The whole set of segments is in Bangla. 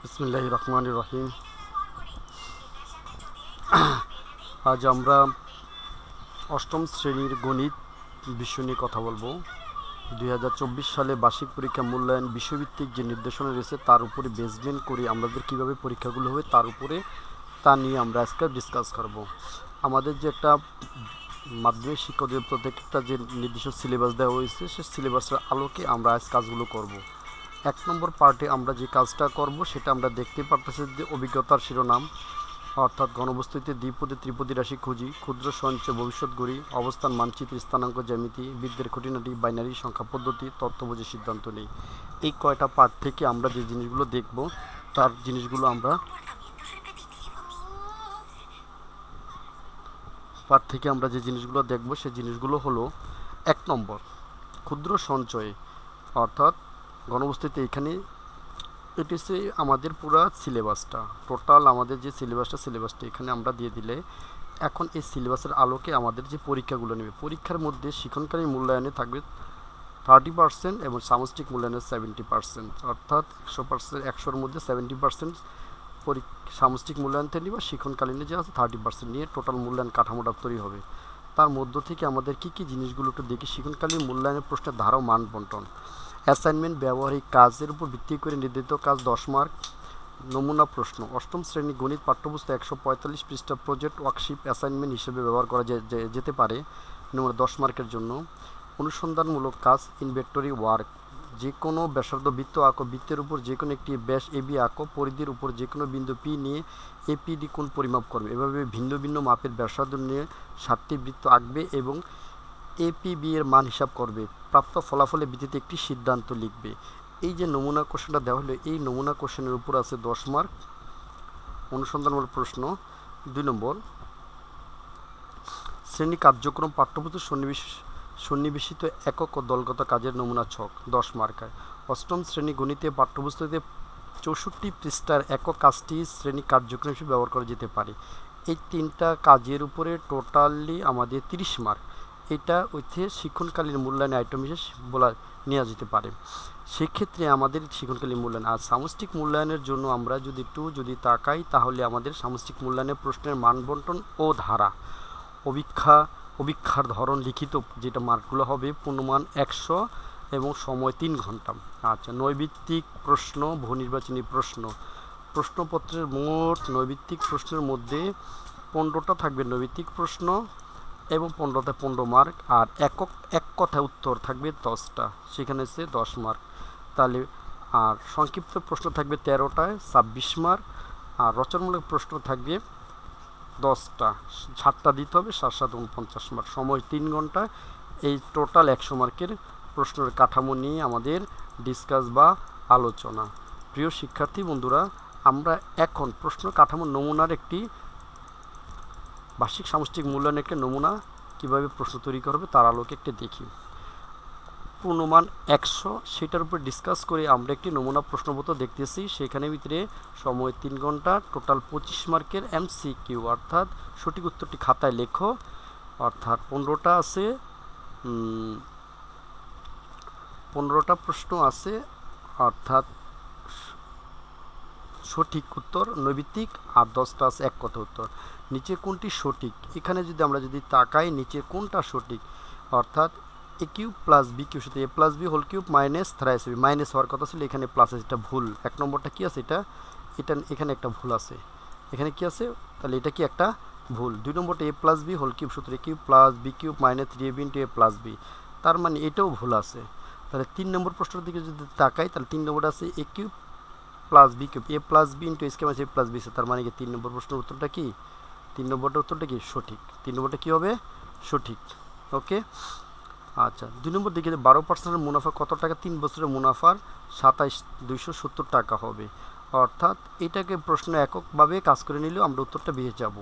বিসমিল্লাহির রহমানির রহিম। আজ আমরা অষ্টম শ্রেণীর গণিত বিষয় নিয়ে কথা বলবো। 2024 সালে বার্ষিক পরীক্ষা মূল্যায়ন বিষয়ভিত্তিক যে নির্দেশনা রয়েছে তার উপরে বেসমেন্ট করে আমাদের কীভাবে পরীক্ষাগুলো হবে তা নিয়ে আমরা আজকে ডিসকাস করব। আমাদের যে একটা মাধ্যমিক শিক্ষা অধিদপ্তর থেকে একটা যে নির্দিষ্ট সিলেবাস দেওয়া হয়েছে সেই সিলেবাসের আলোকে আমরা আজ কাজগুলো করব। 1 নম্বর পার্টে আমরা যে কাজটা করব সেটা আমরা দেখতে পারতেছি যে অভিজ্ঞতার শিরোনাম, অর্থাৎ ঘনবস্তুতে দ্বিপদী ত্রিপদী রাশি খুঁজি, ক্ষুদ্র সঞ্চয় ভবিষ্যৎ গড়ি, অবস্থান মানচিত্র, স্থানাঙ্ক জ্যামিতি, বৃত্তের খুঁটিনাটি, বাইনারি সংখ্যা পদ্ধতি, তথ্য বুঝে সিদ্ধান্ত নেই। এই কয়টা পার্ট থেকে আমরা যে জিনিসগুলো দেখব তার জিনিসগুলো আমরা যে জিনিসগুলো দেখব সেই জিনিসগুলো হলো 1 নম্বর ক্ষুদ্র সঞ্চয়, অর্থাৎ ঘনবস্তুতে এখানে এটি হচ্ছে আমাদের পুরো সিলেবাসটা, টোটাল আমাদের যে সিলেবাসটা এখানে আমরা দিয়ে দিলে এখন এই সিলেবাসের আলোকে আমাদের যে পরীক্ষাগুলো নেবে, পরীক্ষার মধ্যে শিক্ষণকালীন মূল্যায়নে থাকবে 30% এবং সামষ্টিক মূল্যায়নের 70%, অর্থাৎ 100%, 100-র মধ্যে 70% সামষ্টিক মূল্যায়ন থেকে বা শিক্ষণকালীনে যে আছে 30% নিয়ে টোটাল মূল্যায়ন কাঠামোটা তৈরি হবে। তার মধ্য থেকে আমাদের কী জিনিসগুলো একটু দেখি। শিক্ষণকালীন মূল্যায়নের প্রশ্নের ধারা ও মান বন্টন, অ্যাসাইনমেন্ট, ব্যবহারিক কাজের উপর ভিত্তি করে নির্ধারিত কাজ 10 মার্ক, নমুনা প্রশ্ন, অষ্টম শ্রেণী গণিত পাঠ্যপুস্তক 145 পৃষ্ঠা প্রজেক্ট ওয়ার্কশিট অ্যাসাইনমেন্ট হিসেবে ব্যবহার করা যেতে পারে নমুনা 10 মার্কের জন্য। অনুসন্ধানমূলক কাজ, ইনভেন্টরি ওয়ার্ক, যে কোনো ব্যাসার্ধ বৃত্ত আঁকো, বৃত্তের উপর যে কোনো একটি ব্যাস এবি আঁকো, পরিধির উপর যে কোনো বিন্দু পি নিয়ে এপিডি কোণ পরিমাপ করবে। এভাবে ভিন্ন ভিন্ন মাপের ব্যাসার্ধ নিয়ে 7টি বৃত্ত আঁকবে এবং এপিবি এর মান হিসাব করবে। প্রাপ্ত ফলাফলের ভিত্তিতে একটি সিদ্ধান্ত লিখবে। এই যে নমুনা কোশ্চেনটা দেওয়া হলো, এই নমুনা কোশ্চেনের উপর আছে 10 মার্ক। অনুসন্ধানমূলক প্রশ্ন 2 নম্বর, শ্রেণী কার্যক্রম পাঠ্যপুস্তক সন্নিবেশিত একক ও দলগত কাজের নমুনা ছক 10 মার্কার। অষ্টম শ্রেণী গণিতে পাঠ্যপুস্তকে 64 পৃষ্ঠার একক কাজটি শ্রেণী কার্যক্রম হিসেবে ব্যবহার করা যেতে পারে। এই 3টা কাজের উপরে টোটালি আমাদের 30 মার্ক। এটা হচ্ছে শিক্ষণকালীন মূল্যায়ন আইটেম হিসেবে নেওয়া যেতে পারে। সেক্ষেত্রে আমাদের শিক্ষণকালীন মূল্যায়ন আর সামষ্টিক মূল্যায়নের জন্য আমরা যদি তাকাই তাহলে আমাদের সামষ্টিক মূল্যায়নের প্রশ্নের মান বন্টন ও ধারা, অভিক্ষার ধরন, লিখিত যেটা মার্কগুলো হবে, পূর্ণমান 100 এবং সময় 3 ঘন্টা। আচ্ছা, নৈবিত্তিক প্রশ্ন, বহু নির্বাচনী প্রশ্ন, প্রশ্নপত্রের মোট নৈবিত্তিক প্রশ্নের মধ্যে 15টা থাকবে নৈবিত্তিক প্রশ্ন এবং 15তে 15 মার্ক, আর এক কথায় উত্তর থাকবে 10টা, সেখানে হচ্ছে 10 মার্ক। তাহলে আর সংক্ষিপ্ত প্রশ্ন থাকবে 13টায় 26 মার্ক, আর রচনামূলক প্রশ্ন থাকবে 10টা, 7টা দিতে হবে, 7-7 49 মার্ক, সময় 3 ঘন্টা। এই টোটাল 100 মার্কের প্রশ্নের কাঠামো নিয়ে আমাদের ডিসকাস বা আলোচনা। প্রিয় শিক্ষার্থী বন্ধুরা, আমরা এখন প্রশ্ন কাঠামো নমুনার একটি বার্ষিক সামষ্টিক মূল্যায়নের একটা নমুনা কীভাবে প্রশ্ন তৈরি করবে তার আলোকে একটি দেখি। পূর্ণমান 100, সেটার উপর ডিসকাস করে আমরা একটি নমুনা প্রশ্নপত্র দেখতেছি। সেখানে ভিতরে সময় 3 ঘন্টা, টোটাল 25 মার্কের MCQ, অর্থাৎ সঠিক উত্তরটি খাতায় লেখো। অর্থাৎ 15টা আছে, 15টা প্রশ্ন আছে, অর্থাৎ সঠিক উত্তর নৈবিত্তিক, আর 10টা আছে এক কথা উত্তর। নিচে কোনটি সঠিক, এখানে আমরা যদি তাকাই নিচে কোনটা সঠিক, অর্থাৎ A cube plus B cube সাথে A plus B whole cube minus 3ac, minus হওয়ার কথা ছিল, এখানে প্লাস আছে, এটা ভুল। 1 নম্বরটা কি আছে, এটা এখানে একটা ভুল আছে, এখানে কি আছে, তাহলে এটা কি একটা ভুল। 2 নম্বরটা A plus B whole cube সূত্র A cube plus B cube minus 3ab into A plus B, তার মানে এটাও ভুল আছে। তাহলে 3 নম্বর প্রশ্নের দিকে যদি তাকাই তাহলে 3 নম্বরটা আছে A cube plus B cube A plus B into square minus A plus B, তার মানে কি 3 নম্বর প্রশ্নের উত্তরটা কি, 3 নম্বরটা উত্তরটা কি সঠিক, 3 নম্বরটা কী হবে সঠিক। ওকে। আচ্ছা, 2 নম্বর দিকে 12% মুনাফা কত টাকা, 3 বছরের মুনাফার 27270 টাকা হবে। অর্থাৎ এটাকে প্রশ্ন এককভাবে কাজ করে নিলেও আমরা উত্তরটা পেয়ে যাব।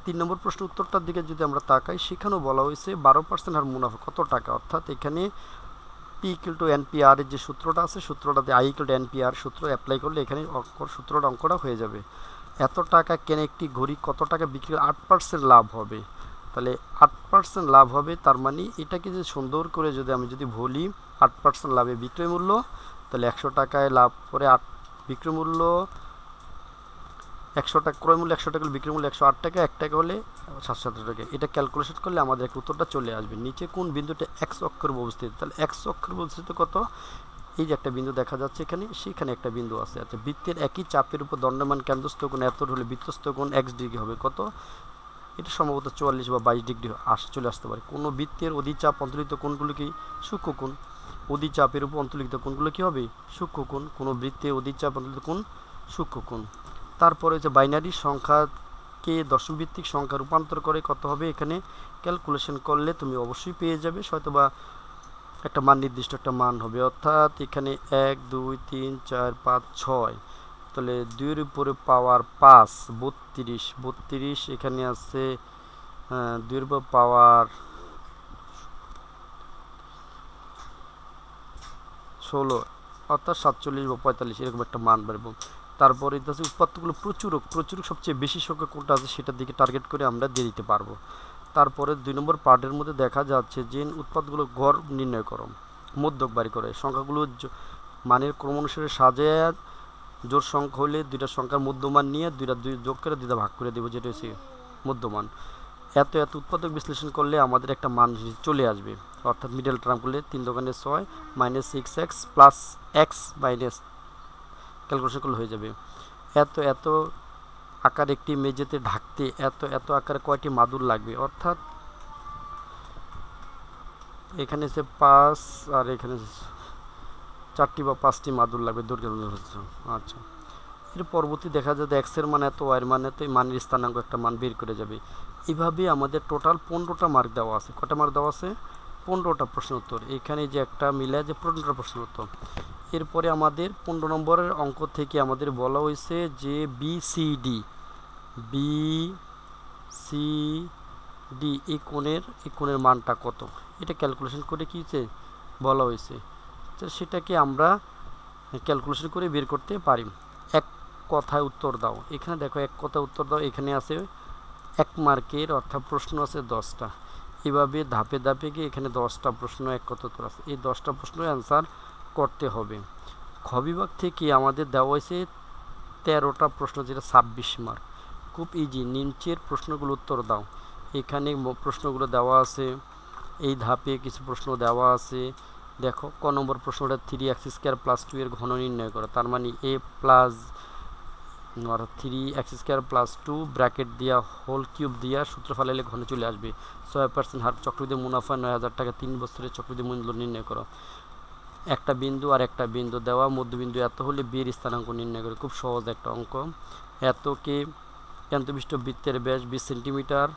3 নম্বর প্রশ্ন উত্তরটার দিকে যদি আমরা তাকাই, সেখানেও বলা হয়েছে 12% হার মুনাফা কত টাকা, অর্থাৎ এখানে P = NPR এর যে সূত্রটা আছে, সূত্রটাতে I = NPR সূত্র অ্যাপ্লাই করলে এখানে অঙ্কটা হয়ে যাবে। এত টাকা কেনে একটি ঘড়ি, কত টাকা বিক্রি 8% লাভ হবে, তাহলে 8% লাভ হবে, তার মানে এটাকে যে সুন্দর করে আমি যদি বলি 8% লাভে বিক্রয় মূল্য, তাহলে 100 টাকায় লাভ করে বিক্রয় মূল্য 100 টাকা, ক্রয় মূল্য 100 টাকা হলে বিক্রয় মূল্য 108 টাকা, 1 টাকা হলে 770 টাকা। এটা ক্যালকুলেশন করলে আমাদের একটা উত্তরটা চলে আসবে। নিচে কোন বিন্দুটা x অক্ষরে অবস্থিত? তাহলে x অক্ষরে অবস্থিত কত? এই যে একটা বিন্দু দেখা যাচ্ছে এখানে, সেখানে একটা বিন্দু আছে। আচ্ছা, বৃত্তের একই চাপের উপর দণ্ডমান কেন্দ্রস্থ কোণ এত হলে বৃত্তস্থ কোণ x ডিগ্রি হবে কত? এটা সম্ভবত 44 বা 22 ডিগ্রি চলে আসতে পারে। কোনো বৃত্তের অধিচাপ অন্তর্লিখিত কোণগুলো কি? সূক্ষ্ম কোণ। অধিচাপের উপর অন্তর্লিখিত কোণগুলো কি হবে? সূক্ষ্ম কোণ। কোনো বৃত্তের অধিচাপ অন্তর্লিখিত কোণ সূক্ষ্ম কোণ। তারপরে হচ্ছে বাইনারি সংখ্যাকে দশম ভিত্তিক সংখ্যা রূপান্তর করে কত হবে? এখানে ক্যালকুলেশন করলে তুমি অবশ্যই পেয়ে যাবে, হয়তো বা একটা মান, নির্দিষ্ট একটা মান হবে। অর্থাৎ এখানে 1 2 3 4 5 6, তাহলে 2 এর উপরে পাওয়ার 5 32, 32 এখানে আছে 2 এর উপর পাওয়ার 16, অর্থাৎ 47 বা 45 এরকম একটা মান বেরোবে। তারপরে হচ্ছে উৎপাদকগুলো প্রচুরক, প্রচুরক সবচেয়ে বেশি সংখ্যা কোনটা আছে সেটার দিকে টার্গেট করে আমরা দিয়ে দিতে পারবো। তারপরে 2 নম্বর পার্টের মধ্যে দেখা যাচ্ছে যে উৎপাদকগুলো গড় নির্ণয় করো, মধ্যক বাড়ি করে সংখ্যাগুলো মানের ক্রম অনুসারে সাজায় জোড় সংখ্যা হলে দুইটা সংখ্যার মধ্যমান নিয়ে দুইটা যোগ করে দুইটা ভাগ করে দেবো, যেটা হচ্ছে মধ্যমান। এত এত উৎপাদক বিশ্লেষণ করলে আমাদের একটা মান চলে আসবে। অর্থাৎ মিডল টার্ম করলে 3 দোকানে 6 minus 6x plus x minus, calculation করলে হয়ে যাবে। এত এত আকার একটি মেঝেতে ঢাকতে এত এত আকারে কয়টি মাদুর লাগবে? অর্থাৎ এখানে সে 5 আর এখানে 4টি বা 5টি মাদুর লাগবে দৈর্ঘ্য। আচ্ছা, এর পরবর্তী দেখা যায় x এর মান এত, y এর মান এত, এই মানের স্থানাঙ্ক একটা মান বের করে যাবে। এইভাবে আমাদের টোটাল 15টা মার্ক দেওয়া আছে। কটা মার্ক দেওয়া আছে? 15টা প্রশ্ন উত্তর। এখানে যে একটা মিলে যে 15টা প্রশ্ন উত্তর। এরপরে আমাদের 15 নম্বরের অঙ্ক থেকে আমাদের বলা হয়েছে যে BCD এই কোণের মানটা কত, এটা ক্যালকুলেশন করে কি বলা হয়েছে, তো সেটাকে আমরা ক্যালকুলেশন করে বের করতে পারি। এক কথায় উত্তর দাও। এখানে দেখো এক কথায় উত্তর দাও, এখানে আছে 1 মার্কের, অর্থাৎ প্রশ্ন আছে 10টা। এভাবে ধাপে ধাপে গিয়ে এখানে 10টা প্রশ্ন এক কথা উত্তর আছে। এই 10টা প্রশ্নের অ্যান্সার করতে হবে। খ বিভাগ থেকে আমাদের দেওয়া হয়েছে 13টা প্রশ্ন, যেটা 26 মার্ক। খুব ইজি, নিচের প্রশ্নগুলো উত্তর দাও। এখানে প্রশ্নগুলো দেওয়া আছে, এই ধাপে কিছু প্রশ্ন দেওয়া আছে। দেখো ক নম্বর প্রশ্নটা 3x² + 2 এর ঘন নির্ণয় করো। তার মানে a প্লাস 3x² + 2 ব্র্যাকেট দিয়া হোল কিউব দিয়া সূত্র ফেলাইলে ঘন চলে আসবে। 6% হার চক্রবৃদ্ধি মুনাফা 9000 টাকা 3 বছরের চক্রবৃদ্ধি মূল্য নির্ণয় করো। একটা বিন্দু আর একটা বিন্দু দেওয়া, মধ্যবিন্দু এত হলে b এর স্থানাঙ্ক নির্ণয় করে। খুব সহজ একটা অঙ্ক। এতকে কেন্দ্রবিষ্ট বৃত্তের ব্যাস 20 সেন্টিমিটার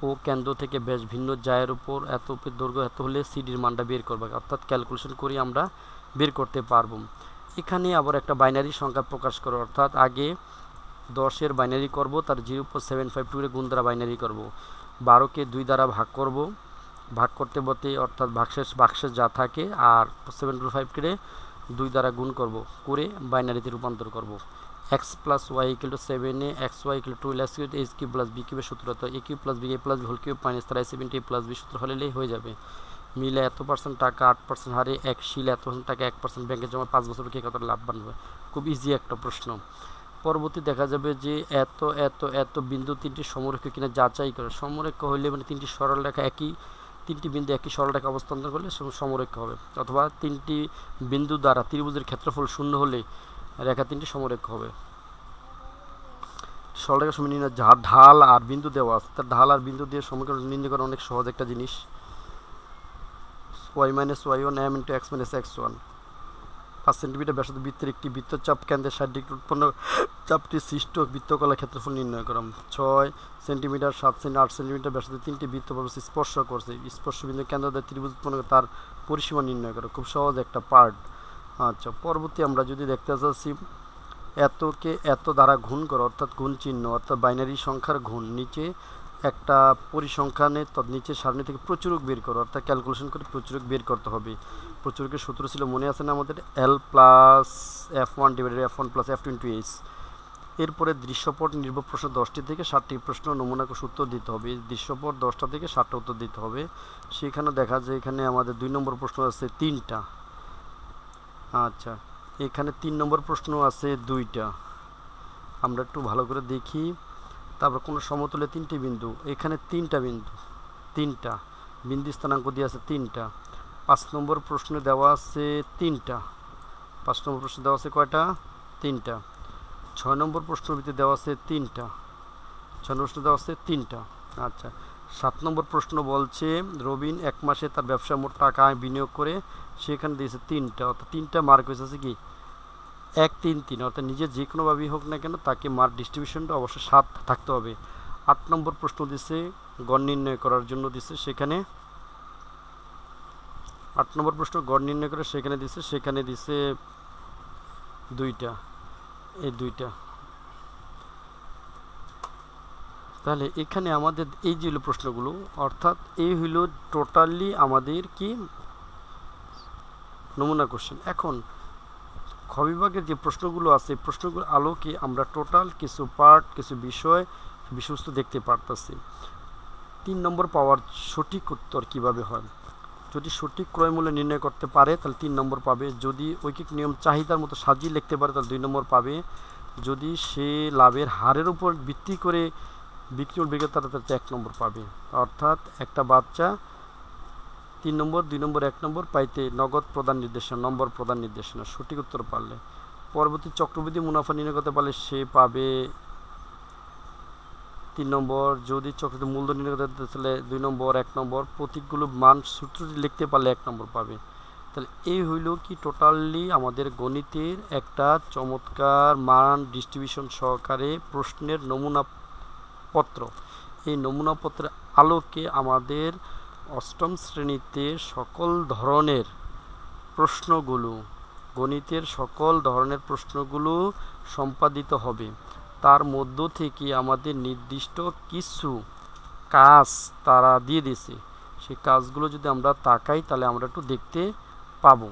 ও কেন্দ্র থেকে ব্যাস ভিন্ন জায়ের উপর এত দৈর্ঘ্য এত হলে সিডির মানটা বের করবে, অর্থাৎ ক্যালকুলেশন করে আমরা বের করতে পারবো। এখানে আবার একটা বাইনারি সংখ্যা প্রকাশ করো, অর্থাৎ আগে 10-এর বাইনারি করব, তার 0.752 এর গুণ দ্বারা বাইনারি করব। 12কে 2 দ্বারা ভাগ করব, ভাগ করতে বলতে অর্থাৎ বাক্সের যা থাকে, আর 7.5 2 দ্বারা গুণ করব, করে বাইনারিতে রূপান্তর করব। x + y = 7a, xy = 2 a³ + b³ সূত্র, তো a³ + b a + b whole cube - 370 + b সূত্র হলেই হয়ে যাবে। মিলে এত % টাকা 8% হারে 1 শিলে এত % টাকা 1% ব্যাংকে জমা 5 বছর কে কত লাভবান হবে? খুব ইজি একটা প্রশ্ন। পরবর্তী দেখা যাবে যে এত এত এত বিন্দু 3টি সমরেখ কিনা যাচাই করে। সমরেখ হইলে মানে 3টি সরল রেখা তিনটি বিন্দু একই সরল রেখা অবস্থান করলে সমরেখ হবে, অথবা 3টি বিন্দু দ্বারা ত্রিভুজের ক্ষেত্রফল 0 হলে রেখা 3টি সমরেখ হবে। সরলরেখা সমীকরণ নির্ণয়, ঢাল আর বিন্দু দেওয়া আছে, তার ঢাল আর বিন্দু দিয়ে সমীকরণ নির্ণয় করা অনেক সহজ একটা জিনিস। y - y1 m × x - x1। 5 centimetre ব্যাসার্ধ বৃত্তের একটি বৃত্তচাপ কেন্দ্রে 60 ডিগ্রি উৎপন্ন চাপটি সৃষ্ট বৃত্তকলার ক্ষেত্রফল নির্ণয় করা। 6 সেন্টিমিটার 7 সেন্টিমিটার 8 সেন্টিমিটার ব্যাসার্ধ 3টি বৃত্ত স্পর্শ করছে, স্পর্শবিন্দু কেন্দ্র দ্বারা ত্রিভুজ উৎপন্ন করে তার পরিসীমা নির্ণয় করা। খুব সহজ একটা পার্ট। আচ্ছা, পরবর্তী আমরা যদি দেখতে চাচ্ছি এতকে এত দ্বারা গুণ করো, অর্থাৎ গুণ চিহ্ন, অর্থাৎ বাইনারি সংখ্যার গুণ। নিচে একটা পরিসংখ্যানে নিচে সারণী থেকে প্রচুরক বের করো, অর্থাৎ ক্যালকুলেশন করে প্রচুরক বের করতে হবে। প্রচুরকের সূত্র ছিল মনে আছে না আমাদের? L + F1 / F1 + F2 × H। এরপরে দৃশ্যপট নির্ভর প্রশ্ন 10টি থেকে 60টি প্রশ্ন নমুনা সূত্র দিতে হবে। দৃশ্যপট 10টা থেকে 60টা উত্তর দিতে হবে। সেখানে দেখা যায় এখানে আমাদের 2 নম্বর প্রশ্ন আছে 3টা। আচ্ছা, এখানে 3 নম্বর প্রশ্ন আছে 2টা, আমরা একটু ভালো করে দেখি। তারপর কোনো সমতলে 3টি বিন্দু, এখানে 3টা বিন্দু, 3টা বিন্দু স্থানাঙ্ক দিয়ে আছে 3টা। 5 নম্বর প্রশ্নে দেওয়া আছে 3টা, 5 নম্বর প্রশ্নে দেওয়া আছে কয়টা? 3টা। 6 নম্বর প্রশ্নের ভিতরে দেওয়া আছে 3টা, 6 নম্বর প্রশ্নে দেওয়া আছে 3টা। আচ্ছা, 7 নম্বর প্রশ্ন বলছে রবিন 1 মাসে তার ব্যবসায় মোট টাকা বিনিয়োগ করে, সেখানে দিয়েছে 3টা, অর্থাৎ 3টা মার্ক হয়েছে কি 1 3 3, অর্থাৎ নিজে যে কোনোভাবেই হোক না কেন তাকে মার্ক ডিস্ট্রিবিউশনটা অবশ্যই 7 থাকতে হবে। 8 নম্বর প্রশ্ন দিছে গড় নির্ণয় করার জন্য দিছে, সেখানে 8 নম্বর প্রশ্ন গড় নির্ণয় করে সেখানে দিছে 2টা, এই 2টা। তাহলে এখানে আমাদের এই যে হলো প্রশ্নগুলো, অর্থাৎ এই হইল টোটালি আমাদের কি নমুনা কোশ্চেন। এখন খ বিভাগের যে প্রশ্নগুলো আছে প্রশ্নগুলোর আলোকে আমরা টোটাল কিছু পার্ট, কিছু বিষয়বস্তু দেখতে পারতেছি। 3 নম্বর পাওয়ার সঠিক উত্তর কিভাবে হয়? যদি সঠিক ক্রয় মূল্য নির্ণয় করতে পারে তাহলে 3 নম্বর পাবে, যদি ঐকিক নিয়ম চাহিদার মতো সাজিয়ে লিখতে পারে তাহলে 2 নম্বর পাবে, যদি সে লাভের হারের উপর ভিত্তি করে বিক্রি বিক্রেতারা তাতে 1 নম্বর পাবে। অর্থাৎ একটা বাচ্চা 3 নম্বর, 2 নম্বর, 1 নম্বর পাইতে নগদ প্রদান নির্দেশনা, নম্বর প্রদান নির্দেশনা সঠিক উত্তর পারলে। পরবর্তী চক্রবৃদ্ধি মুনাফা নির্ণয় করতে পারলে সে পাবে 3 নম্বর, যদি চক্রবৃদ্ধি মূলধন নির্ণয় করতে তাহলে 2 নম্বর, 1 নম্বর, প্রতীকগুলো মান সূত্রটি লিখতে পারলে 1 নম্বর পাবে। তাহলে এই হইল কি টোটালি আমাদের গণিতের একটা চমৎকার মান ডিস্ট্রিবিউশন সহকারে প্রশ্নের নমুনাপত্র। এই নমুনাপত্রের আলোকে আমাদের 8ম শ্রেণীতে সকল ধরনের প্রশ্নগুলো, গণিতের সকল ধরনের প্রশ্নগুলো সম্পাদিত হবে। তার মধ্য থেকে আমাদের নির্দিষ্ট কিছু কাজ তারা দিয়ে দিয়েছে, সেই কাজগুলো যদি আমরা তাকাই তাহলে আমরা একটু দেখতে পাবো।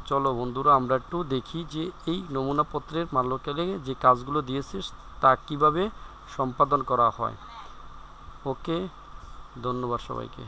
চলো বন্ধুরা আমরা একটু দেখি যে এই নমুনাপত্রের মানকালে যে কাজগুলো দিয়েছে তা কিভাবে সম্পাদন করা হয়। ওকে, ধন্যবাদ সবাইকে।